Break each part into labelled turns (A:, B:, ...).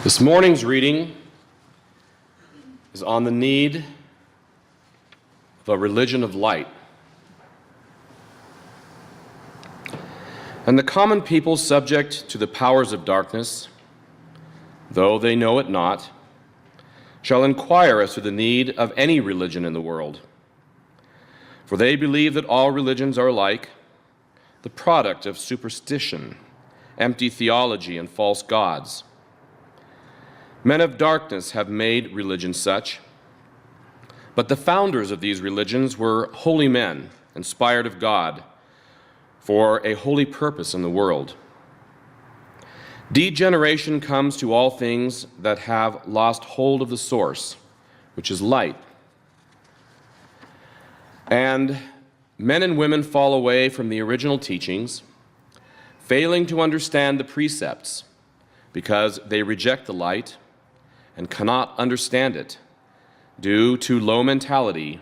A: This morning's reading is on the need of a religion of light. And the common people subject to the powers of darkness, though they know it not, shall inquire as to the need of any religion in the world. For they believe that all religions are alike, the product of superstition, empty theology, and false gods. Men of darkness have made religion such, but the founders of these religions were holy men, inspired of God, for a holy purpose in the world. Degeneration comes to all things that have lost hold of the source, which is light. And men and women fall away from the original teachings, failing to understand the precepts because they reject the light and cannot understand it due to low mentality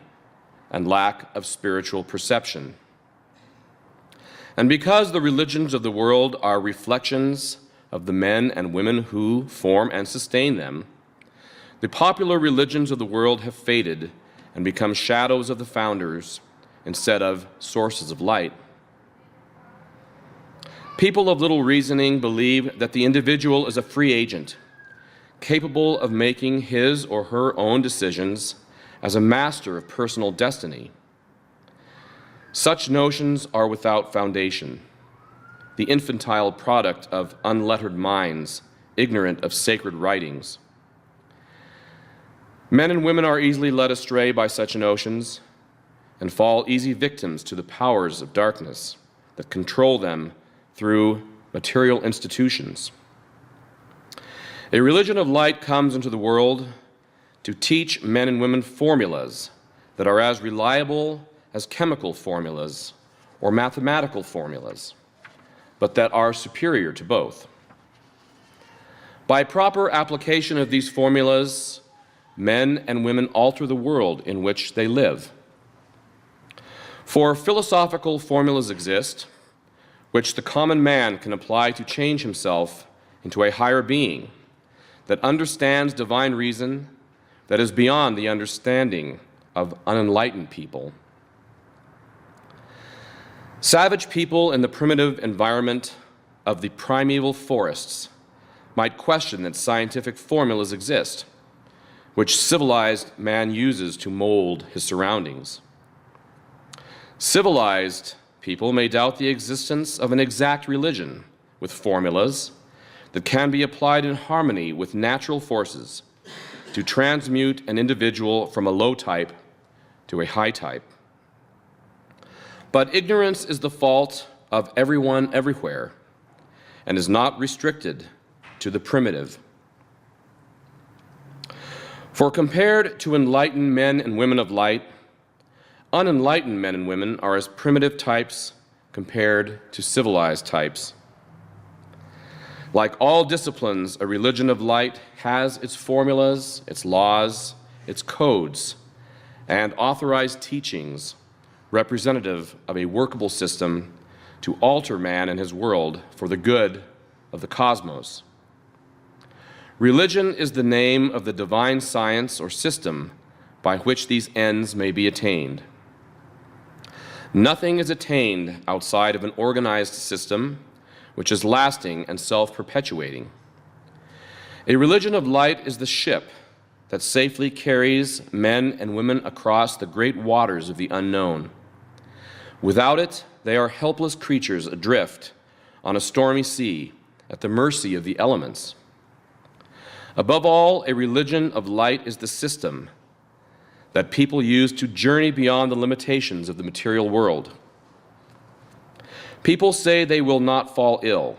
A: and lack of spiritual perception. And because the religions of the world are reflections of the men and women who form and sustain them, the popular religions of the world have faded and become shadows of the founders instead of sources of light. People of little reasoning believe that the individual is a free agent, capable of making his or her own decisions as a master of personal destiny. Such notions are without foundation, the infantile product of unlettered minds, ignorant of sacred writings. Men and women are easily led astray by such notions and fall easy victims to the powers of darkness that control them through material institutions. A religion of light comes into the world to teach men and women formulas that are as reliable as chemical formulas or mathematical formulas, but that are superior to both. By proper application of these formulas, men and women alter the world in which they live. For philosophical formulas exist, which the common man can apply to change himself into a higher being that understands divine reason that is beyond the understanding of unenlightened people. Savage people in the primitive environment of the primeval forests might question that scientific formulas exist, which civilized man uses to mold his surroundings. Civilized people may doubt the existence of an exact religion with formulas that can be applied in harmony with natural forces to transmute an individual from a low type to a high type. But ignorance is the fault of everyone everywhere and is not restricted to the primitive. For compared to enlightened men and women of light, unenlightened men and women are as primitive types compared to civilized types. Like all disciplines, a religion of light has its formulas, its laws, its codes, and authorized teachings representative of a workable system to alter man and his world for the good of the cosmos. Religion is the name of the divine science or system by which these ends may be attained. Nothing is attained outside of an organized system which is lasting and self-perpetuating. A religion of light is the ship that safely carries men and women across the great waters of the unknown. Without it, they are helpless creatures adrift on a stormy sea at the mercy of the elements. Above all, a religion of light is the system that people use to journey beyond the limitations of the material world. People say they will not fall ill,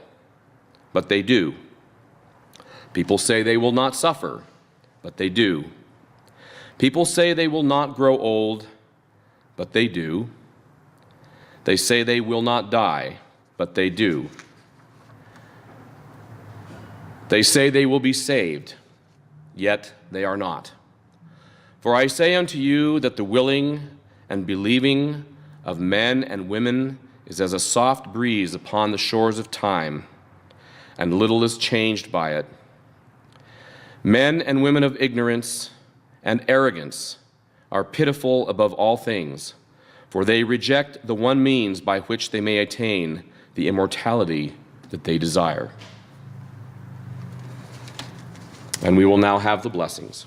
A: but they do. People say they will not suffer, but they do. People say they will not grow old, but they do. They say they will not die, but they do. They say they will be saved, yet they are not. For I say unto you that the willing and believing of men and women is as a soft breeze upon the shores of time, and little is changed by it. Men and women of ignorance and arrogance are pitiful above all things, for they reject the one means by which they may attain the immortality that they desire. And we will now have the blessings.